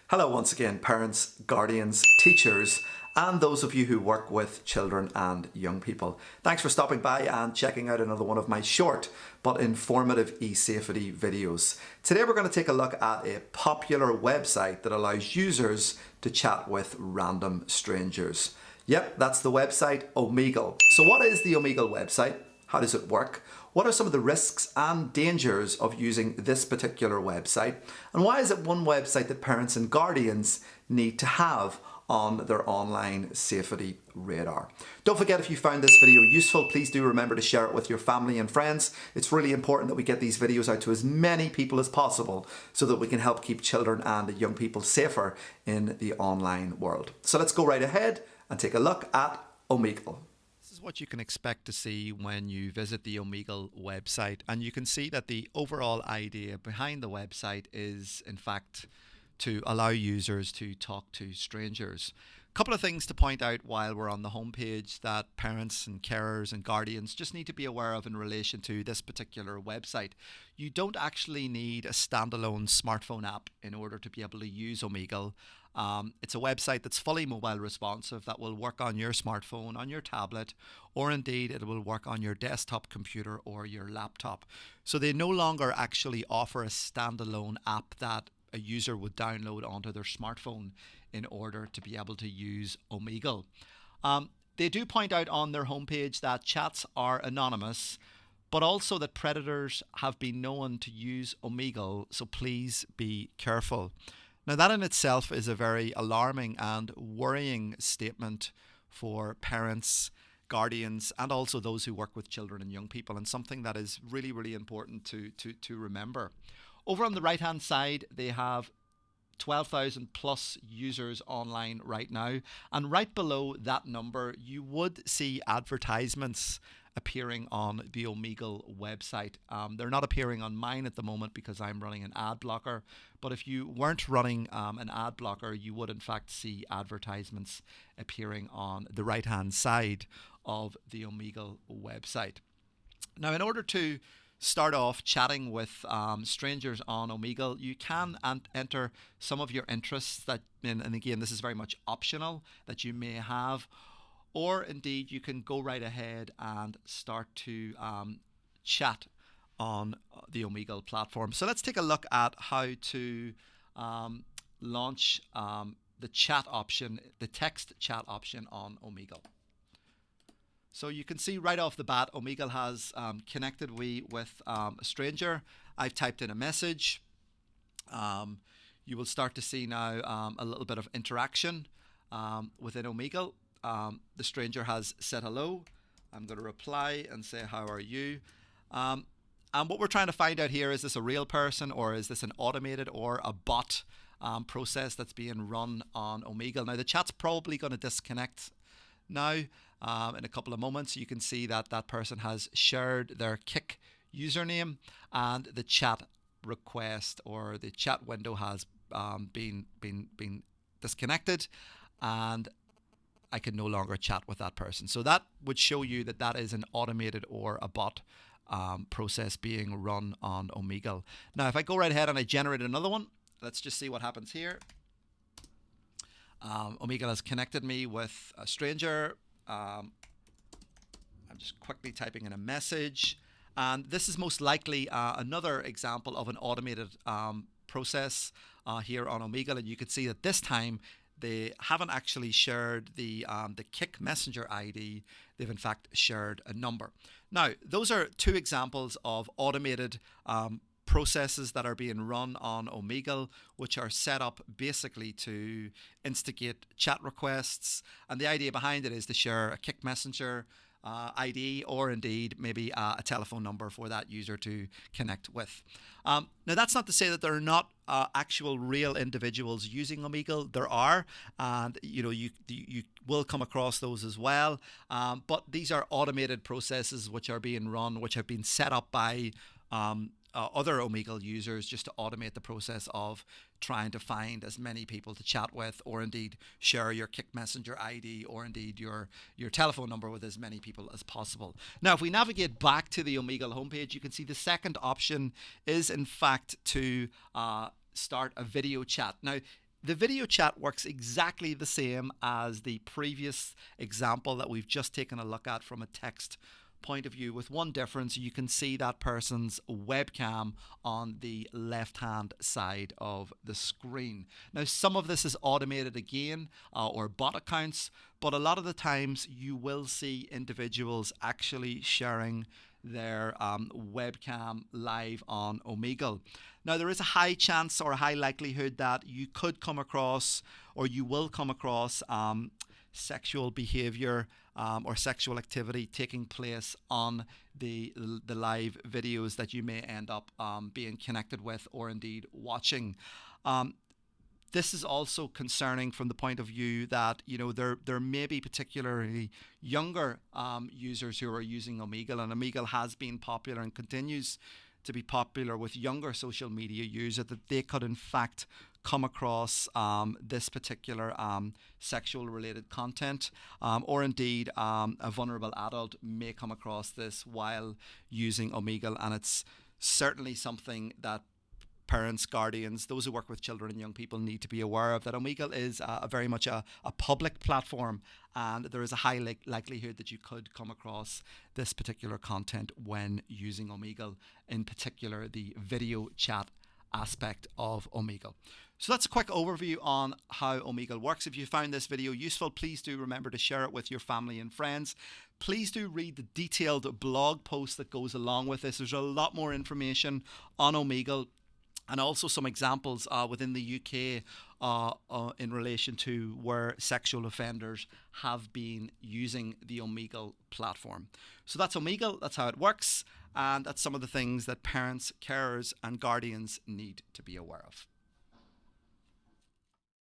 Hello once again, parents, guardians, teachers, and those of you who work with children and young people. Thanks for stopping by and checking out another one of my short but informative e-safety videos. Today we're going to take a look at a popular website that allows users to chat with random strangers. Yep, that's the website Omegle. So what is the Omegle website? How does it work? What are some of the risks and dangers of using this particular website? And why is it one website that parents and guardians need to have on their online safety radar? Don't forget, if you found this video useful, please do remember to share it with your family and friends. It's really important that we get these videos out to as many people as possible so that we can help keep children and young people safer in the online world. So let's go right ahead and take a look at Omegle. This is what you can expect to see when you visit the Omegle website, and you can see that the overall idea behind the website is in fact to allow users to talk to strangers. A couple of things to point out while we're on the homepage that parents and carers and guardians just need to be aware of in relation to this particular website. You don't actually need a standalone smartphone app in order to be able to use Omegle. It's a website that's fully mobile responsive, that will work on your smartphone, on your tablet, or indeed it will work on your desktop computer or your laptop. So they no longer actually offer a standalone app that a user would download onto their smartphone in order to be able to use Omegle. They do point out on their homepage that chats are anonymous, but also that predators have been known to use Omegle, so please be careful. Now, that in itself is a very alarming and worrying statement for parents, guardians, and also those who work with children and young people, and something that is really, really important to remember. Over on the right-hand side, they have 12,000 plus users online right now, and right below that number, you would see advertisements appearing on the Omegle website. They're not appearing on mine at the moment because I'm running an ad blocker, but if you weren't running an ad blocker, you would in fact see advertisements appearing on the right hand side of the Omegle website. Now, in order to start off chatting with strangers on Omegle, you can enter some of your interests that, and again, this is very much optional, that you may have. Or indeed, you can go right ahead and start to chat on the Omegle platform. So let's take a look at how to launch the chat option, the text chat option on Omegle. So you can see right off the bat, Omegle has connected with a stranger. I've typed in a message. You will start to see now a little bit of interaction within Omegle. The stranger has said hello. I'm going to reply and say, how are you? And what we're trying to find out here, is this a real person or is this an automated or a bot process that's being run on Omegle? Now, the chat's probably going to disconnect now in a couple of moments. You can see that that person has shared their Kik username, and the chat request or the chat window has been disconnected, and I can no longer chat with that person. So that would show you that that is an automated or a bot process being run on Omegle. Now, if I go right ahead and I generate another one, let's just see what happens here. Omegle has connected me with a stranger. I'm just quickly typing in a message. And this is most likely another example of an automated process here on Omegle. And you can see that this time they haven't actually shared the Kik Messenger ID. They've in fact shared a number. Now, those are two examples of automated processes that are being run on Omegle, which are set up basically to instigate chat requests. And the idea behind it is to share a Kik Messenger ID, or indeed maybe a telephone number for that user to connect with. Now, that's not to say that there are not actual real individuals using Omegle. There are, and you will come across those as well. But these are automated processes which are being run, which have been set up by other Omegle users just to automate the process of trying to find as many people to chat with, or indeed share your Kik Messenger ID, or indeed your telephone number with as many people as possible. Now, if we navigate back to the Omegle homepage, you can see the second option is in fact to start a video chat. Now, The video chat works exactly the same as the previous example that we've just taken a look at from a text point of view, with one difference: you can see that person's webcam on the left hand side of the screen. Now, some of this is automated again, or bot accounts, but a lot of the times you will see individuals actually sharing their webcam live on Omegle. Now, there is a high chance or a high likelihood that you could come across, or you will come across, sexual behavior or sexual activity taking place on the live videos that you may end up being connected with, or indeed watching. This is also concerning from the point of view that, you know, there may be particularly younger users who are using Omegle, and Omegle has been popular and continues to be popular with younger social media users, that they could in fact come across this particular sexual related content, or indeed a vulnerable adult may come across this while using Omegle. And it's certainly something that parents, guardians, those who work with children and young people need to be aware of, that Omegle is very much a public platform, and there is a high likelihood that you could come across this particular content when using Omegle, in particular the video chat aspect of Omegle. So that's a quick overview on how Omegle works. If you found this video useful, please do remember to share it with your family and friends. Please do read the detailed blog post that goes along with this. There's a lot more information on Omegle, and also some examples within the UK in relation to where sexual offenders have been using the Omegle platform. So that's Omegle, that's how it works, and that's some of the things that parents, carers and guardians need to be aware of.